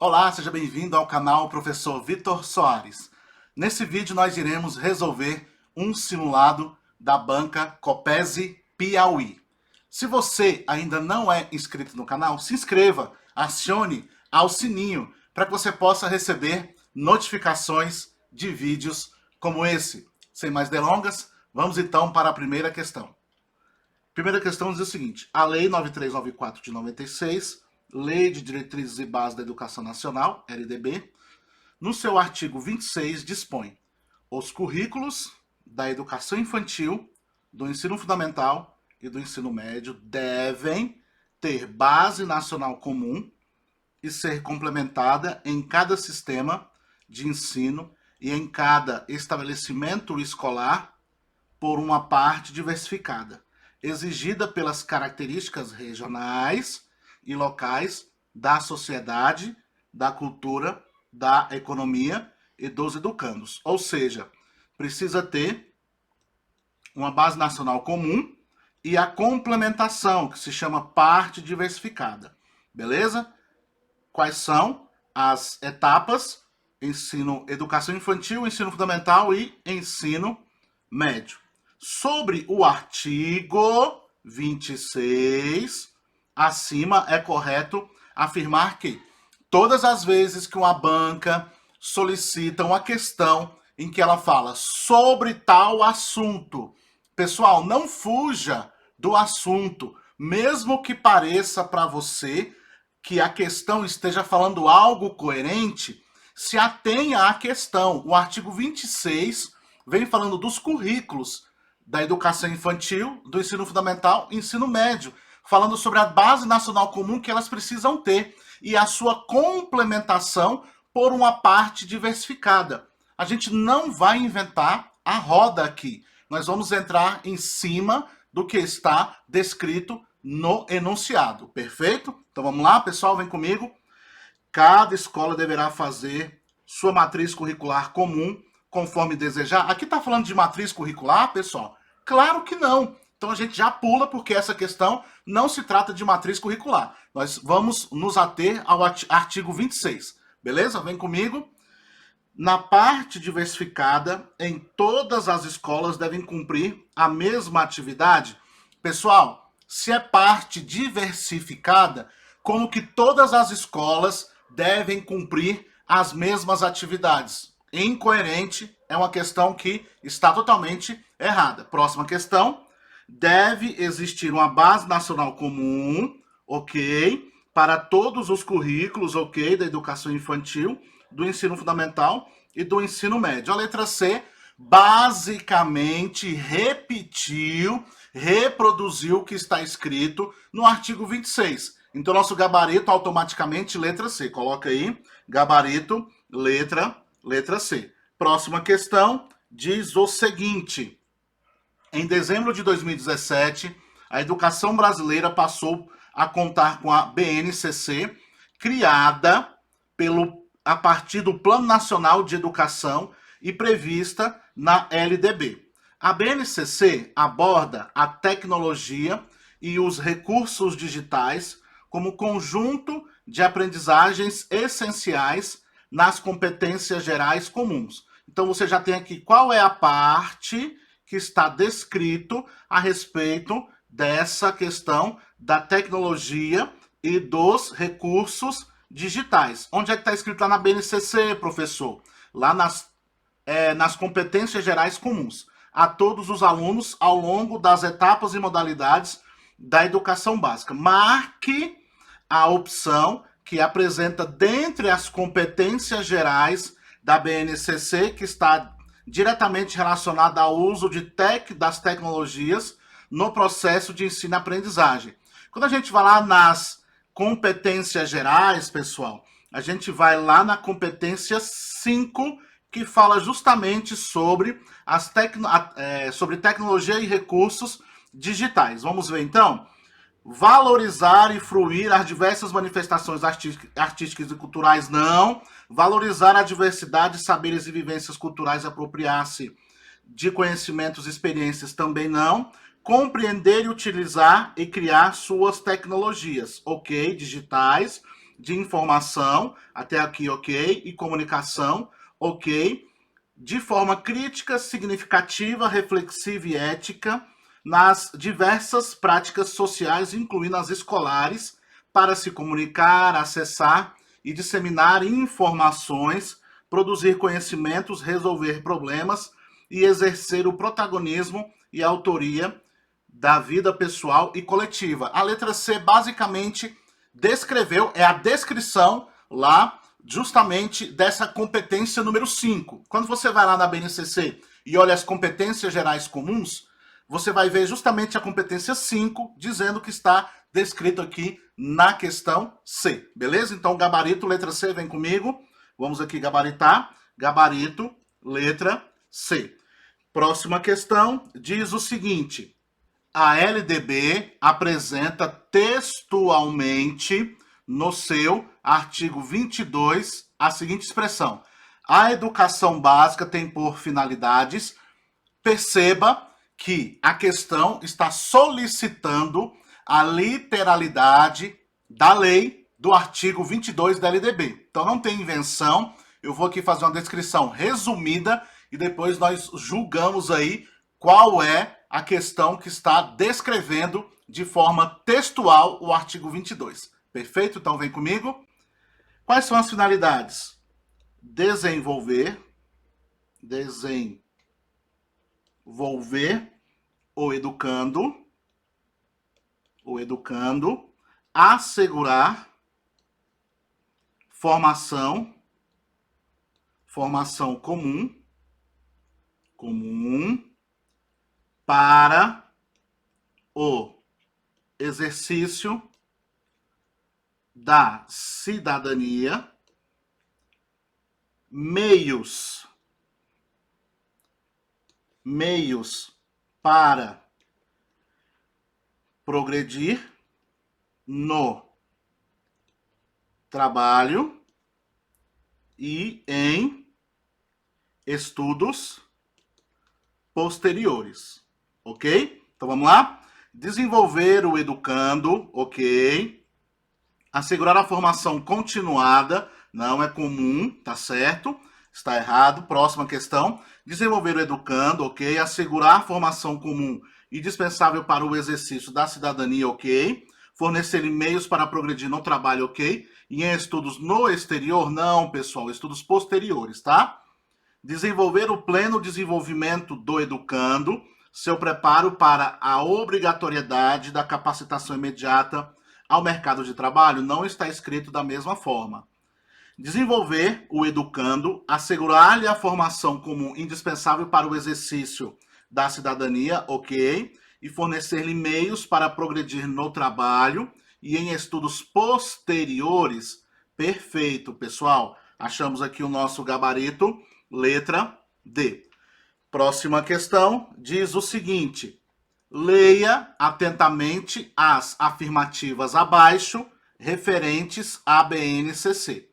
Olá, seja bem-vindo ao canal Professor Vitor Soares. Nesse vídeo nós iremos resolver um simulado da banca Copesi Piauí. Se você ainda não é inscrito no canal, se inscreva, acione o sininho para que você possa receber notificações de vídeos como esse. Sem mais delongas, vamos então para a primeira questão. Primeira questão diz o seguinte: a Lei 9394 de 96, Lei de Diretrizes e Bases da Educação Nacional, LDB, no seu artigo 26 dispõe: os currículos da educação infantil, do ensino fundamental e do ensino médio devem ter base nacional comum e ser complementada em cada sistema de ensino e em cada estabelecimento escolar por uma parte diversificada, exigida pelas características regionais e locais da sociedade, da cultura, da economia e dos educandos. Ou seja, precisa ter uma base nacional comum e a complementação, que se chama parte diversificada. Beleza? Quais são as etapas? Educação infantil, ensino fundamental e ensino médio. Sobre o artigo 26, acima é correto afirmar que todas as vezes que uma banca solicita uma questão em que ela fala sobre tal assunto, pessoal, não fuja do assunto, mesmo que pareça para você que a questão esteja falando algo coerente, se atenha à questão. O artigo 26 vem falando dos currículos da educação infantil, do ensino fundamental e ensino médio, falando sobre a base nacional comum que elas precisam ter e a sua complementação por uma parte diversificada. A gente não vai inventar a roda aqui. Nós vamos entrar em cima do que está descrito no enunciado, perfeito? Então vamos lá, pessoal, vem comigo. Cada escola deverá fazer sua matriz curricular comum, conforme desejar. Aqui está falando de matriz curricular, pessoal? Claro que não. Então a gente já pula, porque essa questão não se trata de matriz curricular. Nós vamos nos ater ao artigo 26. Beleza? Vem comigo. Na parte diversificada, em todas as escolas devem cumprir a mesma atividade. Pessoal, se é parte diversificada, como que todas as escolas devem cumprir as mesmas atividades? Incoerente, é uma questão que está totalmente errada. Próxima questão. Deve existir uma base nacional comum, ok, para todos os currículos, ok, da educação infantil, do ensino fundamental e do ensino médio. A letra C basicamente reproduziu o que está escrito no artigo 26. Então, nosso gabarito automaticamente letra C. Coloca aí, gabarito, letra C. Próxima questão diz o seguinte: em dezembro de 2017, a educação brasileira passou a contar com a BNCC, criada a partir do Plano Nacional de Educação e prevista na LDB. A BNCC aborda a tecnologia e os recursos digitais como conjunto de aprendizagens essenciais nas competências gerais comuns. Então você já tem aqui qual é a parte que está descrito a respeito dessa questão da tecnologia e dos recursos digitais. Onde é que está escrito lá na BNCC, professor? Lá nas competências gerais comuns a todos os alunos ao longo das etapas e modalidades da educação básica. Marque a opção que apresenta dentre as competências gerais da BNCC, que está diretamente relacionada ao uso das tecnologias no processo de ensino-aprendizagem. Quando a gente vai lá nas competências gerais, pessoal, a gente vai lá na competência 5, que fala justamente sobre sobre tecnologia e recursos digitais. Vamos ver então? Valorizar e fruir as diversas manifestações artísticas e culturais, não. Valorizar a diversidade de saberes e vivências culturais, apropriar-se de conhecimentos e experiências, também não. Compreender e utilizar e criar suas tecnologias, ok, digitais. de informação, até aqui ok, e comunicação, ok, de forma crítica, significativa, reflexiva e ética, nas diversas práticas sociais, incluindo as escolares, para se comunicar, acessar e disseminar informações, produzir conhecimentos, resolver problemas e exercer o protagonismo e a autoria da vida pessoal e coletiva. A letra C basicamente descreveu, é a descrição lá justamente dessa competência número 5. Quando você vai lá na BNCC e olha as competências gerais comuns, você vai ver justamente a competência 5, dizendo que está descrito aqui na questão C, beleza? Então, gabarito, letra C, vem comigo. Vamos aqui gabaritar. Gabarito, letra C. Próxima questão diz o seguinte: a LDB apresenta textualmente no seu artigo 22 a seguinte expressão: a educação básica tem por finalidades. Perceba que a questão está solicitando a literalidade da lei do artigo 22 da LDB. Então não tem invenção, eu vou aqui fazer uma descrição resumida e depois nós julgamos aí qual é a questão que está descrevendo de forma textual o artigo 22. Perfeito? Então vem comigo. Quais são as finalidades? Desenvolver o educando, assegurar formação comum para o exercício da cidadania, meios para progredir no trabalho e em estudos posteriores, ok? Então vamos lá? Desenvolver o educando, ok? Assegurar a formação continuada, não é comum, tá certo? Está errado. Próxima questão. Desenvolver o educando, ok? Assegurar a formação comum indispensável para o exercício da cidadania, ok? Fornecer meios para progredir no trabalho, ok? E em estudos no exterior, não, pessoal, estudos posteriores, tá? Desenvolver o pleno desenvolvimento do educando, seu preparo para a obrigatoriedade da capacitação imediata ao mercado de trabalho, não está escrito da mesma forma. Desenvolver o educando, assegurar-lhe a formação comum indispensável para o exercício da cidadania, ok? E fornecer-lhe meios para progredir no trabalho e em estudos posteriores. Perfeito, pessoal. Achamos aqui o nosso gabarito, letra D. Próxima questão diz o seguinte: leia atentamente as afirmativas abaixo referentes à BNCC.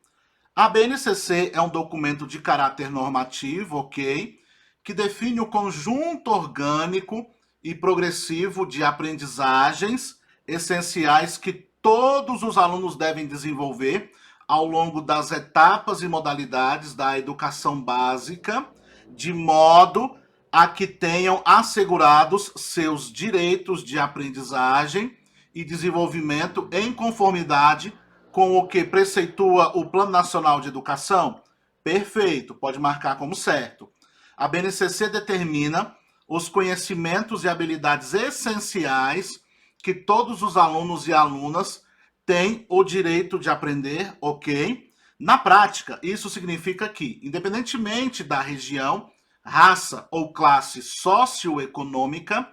A BNCC é um documento de caráter normativo, ok? Que define o conjunto orgânico e progressivo de aprendizagens essenciais que todos os alunos devem desenvolver ao longo das etapas e modalidades da educação básica, de modo a que tenham assegurados seus direitos de aprendizagem e desenvolvimento em conformidade com o que preceitua o Plano Nacional de Educação? Perfeito, pode marcar como certo. A BNCC determina os conhecimentos e habilidades essenciais que todos os alunos e alunas têm o direito de aprender, ok? Na prática, isso significa que, independentemente da região, raça ou classe socioeconômica,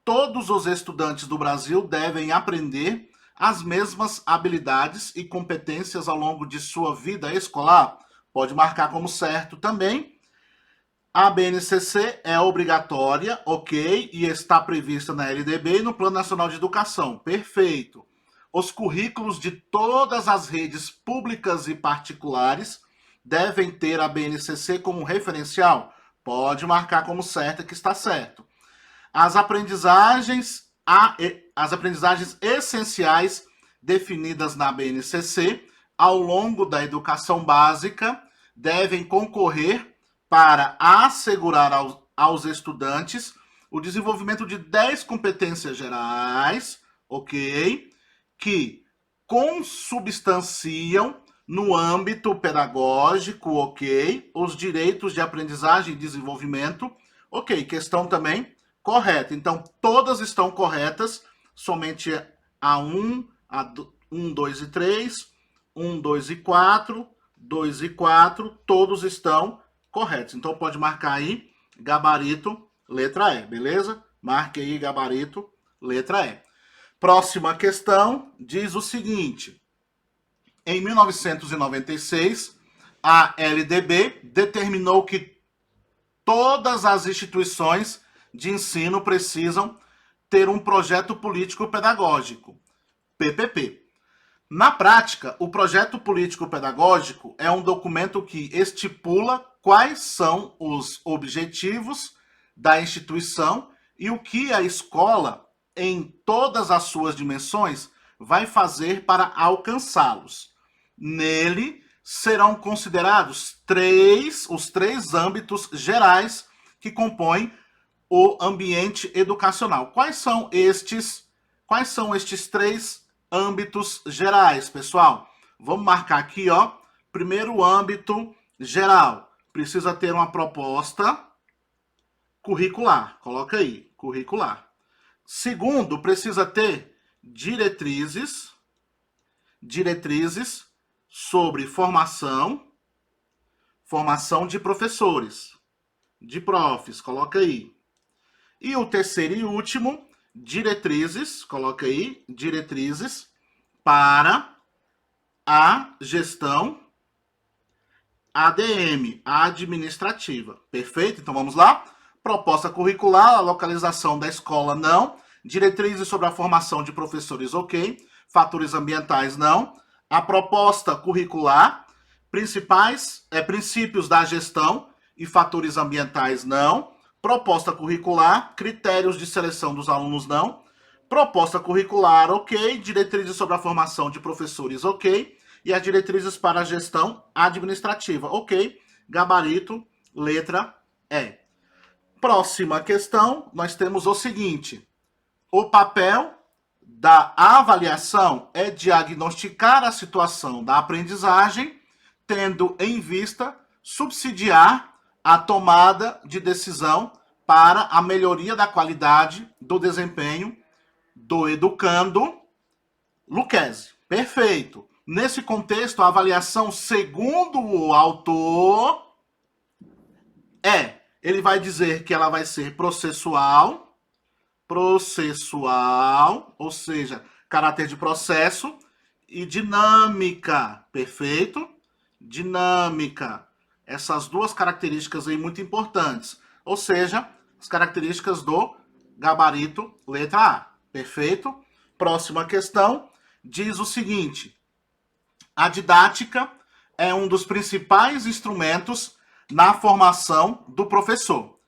todos os estudantes do Brasil devem aprender as mesmas habilidades e competências ao longo de sua vida escolar? Pode marcar como certo também. A BNCC é obrigatória, ok, e está prevista na LDB e no Plano Nacional de Educação. Perfeito. Os currículos de todas as redes públicas e particulares devem ter a BNCC como referencial? Pode marcar como certo que está certo. As aprendizagens essenciais definidas na BNCC ao longo da educação básica, devem concorrer para assegurar aos estudantes o desenvolvimento de 10 competências gerais, ok? Que consubstanciam no âmbito pedagógico, ok? Os direitos de aprendizagem e desenvolvimento, ok? Questão também correta. Então, todas estão corretas, somente a 1, a 1, 2 e 3, 1, 2 e 4, 2 e 4, todos estão corretos. Então, pode marcar aí, gabarito, letra E, beleza? Marque aí, gabarito, letra E. Próxima questão diz o seguinte: em 1996, a LDB determinou que todas as instituições de ensino precisam ter um projeto político-pedagógico, PPP. Na prática, o projeto político-pedagógico é um documento que estipula quais são os objetivos da instituição e o que a escola, em todas as suas dimensões, vai fazer para alcançá-los. Nele serão considerados os três âmbitos gerais que compõem o ambiente educacional. Quais são estes três âmbitos gerais, pessoal? Vamos marcar aqui, ó. Primeiro âmbito geral, precisa ter uma proposta curricular. Coloca aí, curricular. Segundo, precisa ter diretrizes sobre formação de professores, de profs, coloca aí. E o terceiro e último, diretrizes, coloca aí, diretrizes para a gestão ADM, administrativa. Perfeito? Então vamos lá. Proposta curricular, a localização da escola, não. Diretrizes sobre a formação de professores, ok. Fatores ambientais, não. A proposta curricular, princípios da gestão e fatores ambientais, não. Proposta curricular, critérios de seleção dos alunos, não. Proposta curricular, ok. Diretrizes sobre a formação de professores, ok. E as diretrizes para a gestão administrativa, ok. Gabarito, letra E. Próxima questão, nós temos o seguinte: o papel da avaliação é diagnosticar a situação da aprendizagem, tendo em vista subsidiar a tomada de decisão para a melhoria da qualidade do desempenho do educando. Lucchesi, perfeito. Nesse contexto, a avaliação, segundo o autor, ele vai dizer que ela vai ser processual, ou seja, caráter de processo, e dinâmica, perfeito? Dinâmica. Essas duas características aí muito importantes, ou seja, as características do gabarito letra A, perfeito? Próxima questão diz o seguinte: a didática é um dos principais instrumentos na formação do professor.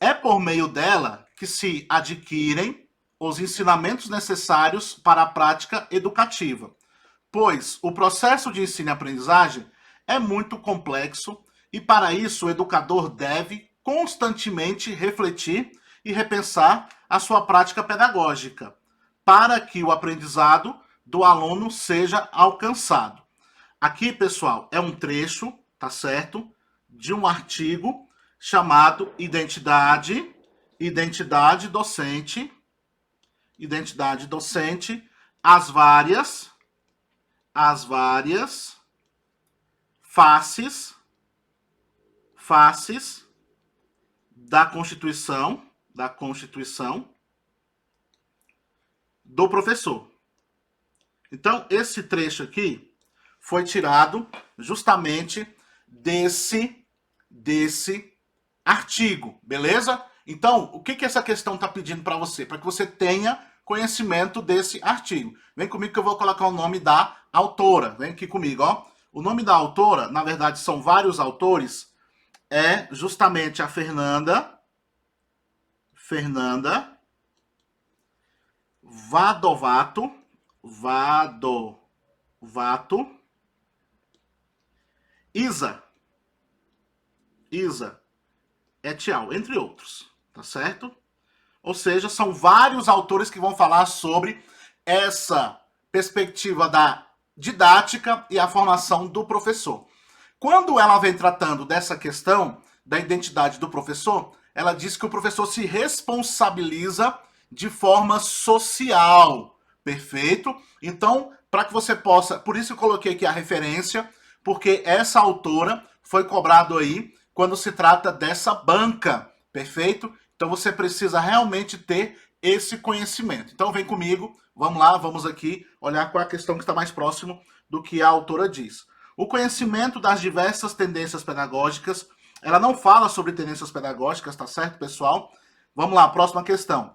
É por meio dela que se adquirem os ensinamentos necessários para a prática educativa, pois o processo de ensino e aprendizagem é muito complexo e, para isso, o educador deve constantemente refletir e repensar a sua prática pedagógica, para que o aprendizado do aluno seja alcançado. Aqui, pessoal, é um trecho, tá certo? De um artigo chamado Identidade Docente, as várias faces da Constituição do professor. Então, esse trecho aqui foi tirado justamente desse artigo, beleza? Então, o que essa questão está pedindo para você? Para que você tenha conhecimento desse artigo. Vem comigo que eu vou colocar o nome da autora. Vem aqui comigo, ó. O nome da autora, na verdade, são vários autores, é justamente a Fernanda Vadovato, Isa et al., entre outros, tá certo? Ou seja, são vários autores que vão falar sobre essa perspectiva da didática e a formação do professor. Quando ela vem tratando dessa questão da identidade do professor, ela diz que o professor se responsabiliza de forma social. Perfeito? Então, para que você possa... Por isso eu coloquei aqui a referência, porque essa autora foi cobrado aí quando se trata dessa banca. Perfeito? Então você precisa realmente ter esse conhecimento. Então vem comigo, vamos lá, vamos aqui olhar qual é a questão que está mais próximo do que a autora diz. O conhecimento das diversas tendências pedagógicas, ela não fala sobre tendências pedagógicas, tá certo, pessoal? Vamos lá, próxima questão.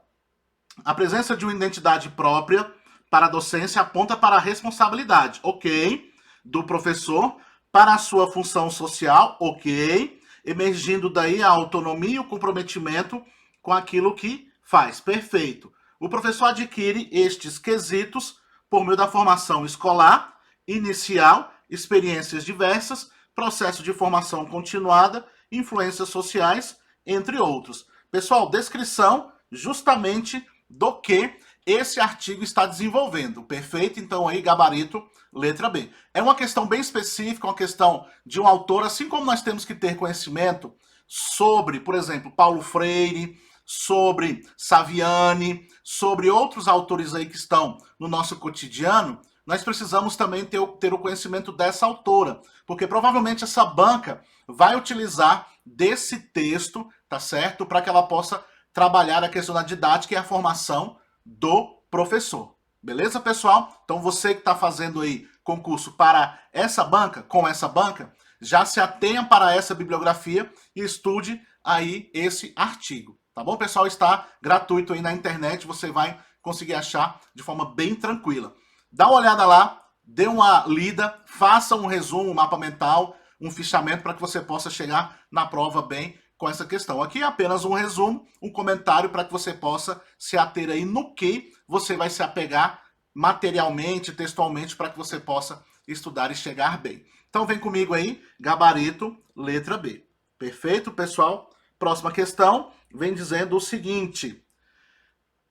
A presença de uma identidade própria para a docência aponta para a responsabilidade, ok, do professor, para a sua função social, ok, emergindo daí a autonomia e o comprometimento com aquilo que faz, perfeito. O professor adquire estes quesitos por meio da formação escolar, inicial, experiências diversas, processo de formação continuada, influências sociais, entre outros. Pessoal, descrição justamente do que esse artigo está desenvolvendo, perfeito? Então aí, gabarito, letra B. É uma questão bem específica, uma questão de um autor, assim como nós temos que ter conhecimento sobre, por exemplo, Paulo Freire, sobre Saviani, sobre outros autores aí que estão no nosso cotidiano, nós precisamos também ter o conhecimento dessa autora, porque provavelmente essa banca vai utilizar desse texto, tá certo? Para que ela possa trabalhar a questão da didática e a formação do professor. Beleza, pessoal? Então você que está fazendo aí concurso para essa banca, com essa banca, já se atenha para essa bibliografia e estude aí esse artigo. Tá bom, pessoal? Está gratuito aí na internet, você vai conseguir achar de forma bem tranquila. Dá uma olhada lá, dê uma lida, faça um resumo, um mapa mental, um fichamento para que você possa chegar na prova bem com essa questão. Aqui é apenas um resumo, um comentário para que você possa se ater aí no que você vai se apegar materialmente, textualmente, para que você possa estudar e chegar bem. Então vem comigo aí, gabarito, letra B. Perfeito, pessoal? Próxima questão vem dizendo o seguinte: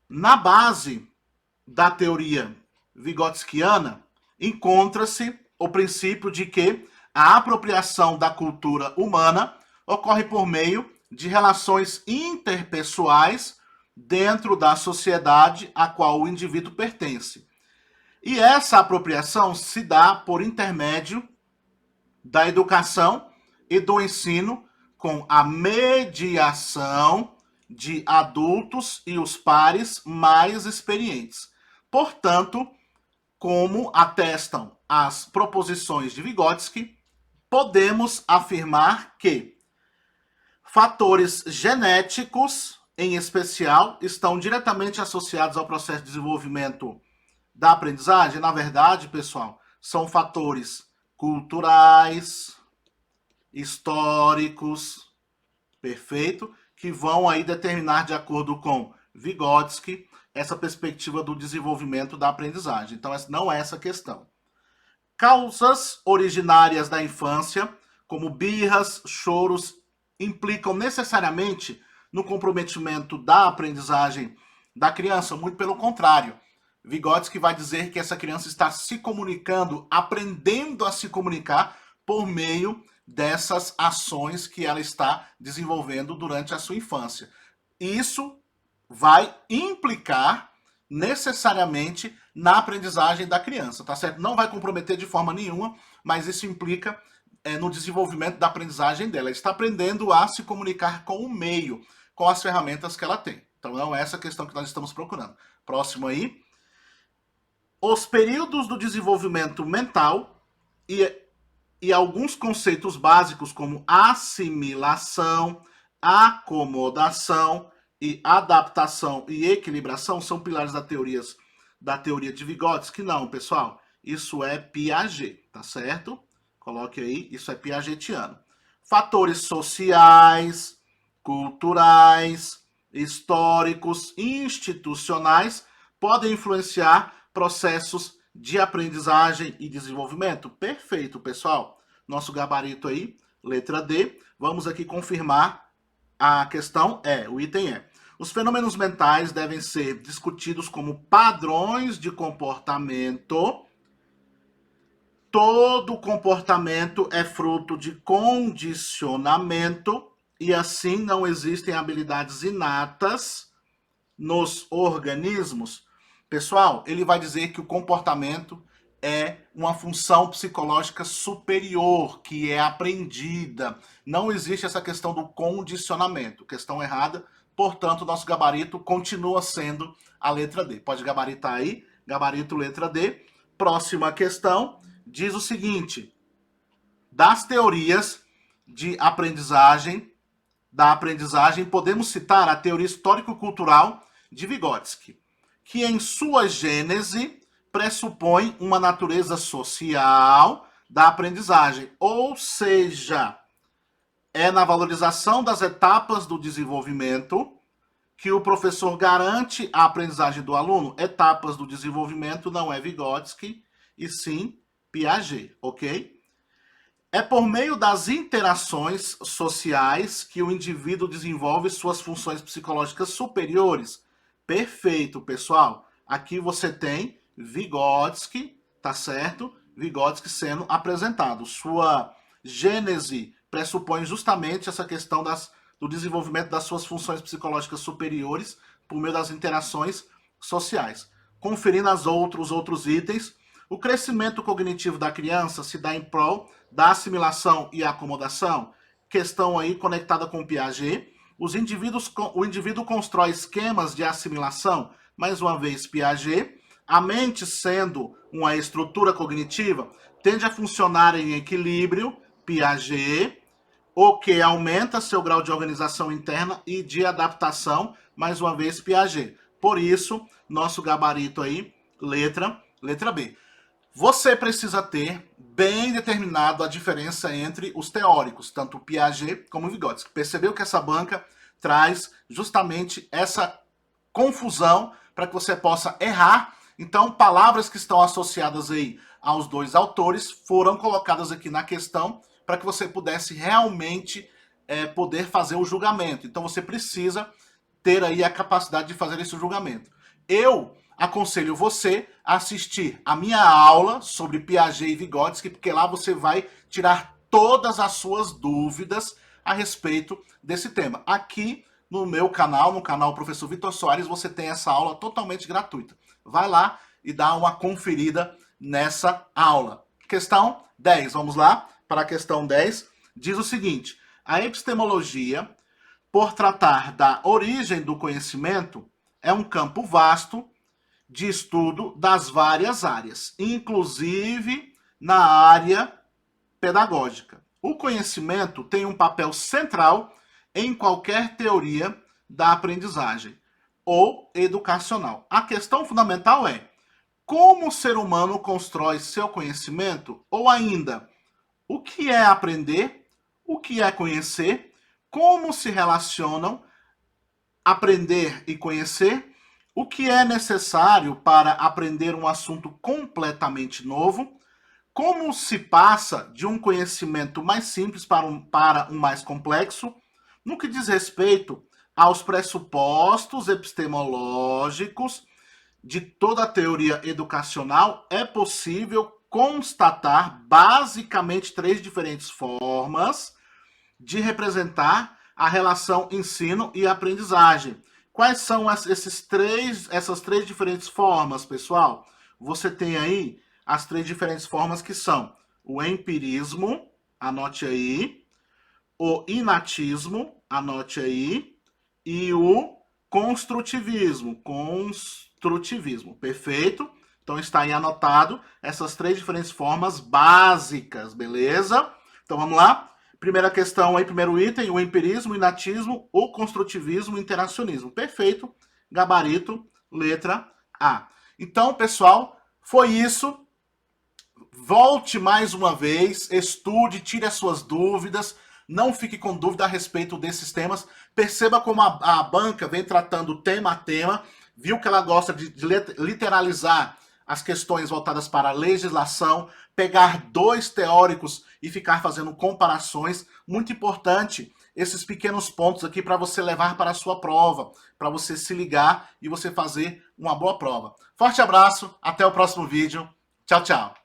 na base da teoria vigotskiana encontra-se o princípio de que a apropriação da cultura humana ocorre por meio de relações interpessoais dentro da sociedade a qual o indivíduo pertence. E essa apropriação se dá por intermédio da educação e do ensino com a mediação de adultos e os pares mais experientes. Portanto, como atestam as proposições de Vygotsky, podemos afirmar que fatores genéticos, em especial, estão diretamente associados ao processo de desenvolvimento da aprendizagem. Na verdade, pessoal, são fatores culturais, históricos, perfeito, que vão aí determinar, de acordo com Vygotsky, essa perspectiva do desenvolvimento da aprendizagem. Então, não é essa a questão. Causas originárias da infância, como birras, choros, implicam necessariamente no comprometimento da aprendizagem da criança? Muito pelo contrário. Vygotsky vai dizer que essa criança está se comunicando, aprendendo a se comunicar por meio dessas ações que ela está desenvolvendo durante a sua infância. Isso vai implicar necessariamente na aprendizagem da criança, tá certo? Não vai comprometer de forma nenhuma, mas isso implica no desenvolvimento da aprendizagem dela. Ela está aprendendo a se comunicar com o meio, com as ferramentas que ela tem. Então não é essa a questão que nós estamos procurando. Próximo aí. Os períodos do desenvolvimento mental e alguns conceitos básicos como assimilação, acomodação e adaptação e equilibração são pilares da teoria de Vygotsky? Não, pessoal. Isso é Piaget, tá certo? Coloque aí, isso é piagetiano. Fatores sociais, culturais, históricos, institucionais podem influenciar processos de aprendizagem e desenvolvimento? Perfeito, pessoal. Nosso gabarito aí, letra D. Vamos aqui confirmar a questão. O item é: os fenômenos mentais devem ser discutidos como padrões de comportamento. Todo comportamento é fruto de condicionamento e assim não existem habilidades inatas nos organismos. Pessoal, ele vai dizer que o comportamento é uma função psicológica superior, que é aprendida. Não existe essa questão do condicionamento. Questão errada. Portanto, nosso gabarito continua sendo a letra D. Pode gabaritar aí. Gabarito letra D. Próxima questão diz o seguinte: das teorias de aprendizagem, podemos citar a teoria histórico-cultural de Vygotsky, que em sua gênese pressupõe uma natureza social da aprendizagem, ou seja, é na valorização das etapas do desenvolvimento que o professor garante a aprendizagem do aluno. Etapas do desenvolvimento não é Vygotsky, e sim Piaget, ok? É por meio das interações sociais que o indivíduo desenvolve suas funções psicológicas superiores. Perfeito, pessoal. Aqui você tem Vygotsky, tá certo? Vygotsky sendo apresentado. Sua gênese pressupõe justamente essa questão do desenvolvimento das suas funções psicológicas superiores por meio das interações sociais. Conferindo os outros itens, o crescimento cognitivo da criança se dá em prol da assimilação e acomodação. Questão aí conectada com Piaget. O indivíduo constrói esquemas de assimilação. Mais uma vez, Piaget. A mente, sendo uma estrutura cognitiva, tende a funcionar em equilíbrio. Piaget. O que aumenta seu grau de organização interna e de adaptação. Mais uma vez, Piaget. Por isso, nosso gabarito aí, letra B. Você precisa ter bem determinado a diferença entre os teóricos, tanto Piaget como Vygotsky. Percebeu que essa banca traz justamente essa confusão para que você possa errar. Então, palavras que estão associadas aí aos dois autores foram colocadas aqui na questão para que você pudesse realmente poder fazer o julgamento. Então, você precisa ter aí a capacidade de fazer esse julgamento. Eu aconselho você a assistir a minha aula sobre Piaget e Vygotsky, porque lá você vai tirar todas as suas dúvidas a respeito desse tema. Aqui no meu canal, no canal Professor Vitor Soares, você tem essa aula totalmente gratuita. Vai lá e dá uma conferida nessa aula. Questão 10, vamos lá para a questão 10. Diz o seguinte: a epistemologia, por tratar da origem do conhecimento, é um campo vasto de estudo das várias áreas, inclusive na área pedagógica. O conhecimento tem um papel central em qualquer teoria da aprendizagem ou educacional. A questão fundamental é: como o ser humano constrói seu conhecimento? Ou ainda, o que é aprender? O que é conhecer? Como se relacionam aprender e conhecer? O que é necessário para aprender um assunto completamente novo? Como se passa de um conhecimento mais simples para um mais complexo? No que diz respeito aos pressupostos epistemológicos de toda a teoria educacional, é possível constatar basicamente 3 diferentes formas de representar a relação ensino e aprendizagem. Quais são essas três diferentes formas, pessoal? Você tem aí as 3 diferentes formas, que são o empirismo, anote aí, o inatismo, anote aí, e o construtivismo. Perfeito? Então está aí anotado essas 3 diferentes formas básicas, beleza? Então vamos lá. Primeira questão aí, primeiro item: o empirismo, o inatismo, o construtivismo, o interacionismo. Perfeito. Gabarito, letra A. Então, pessoal, foi isso. Volte mais uma vez, estude, tire as suas dúvidas, não fique com dúvida a respeito desses temas. Perceba como a banca vem tratando tema a tema, viu que ela gosta de literalizar as questões voltadas para a legislação, pegar 2 teóricos e ficar fazendo comparações. Muito importante esses pequenos pontos aqui para você levar para a sua prova, para você se ligar e você fazer uma boa prova. Forte abraço, até o próximo vídeo. Tchau, tchau.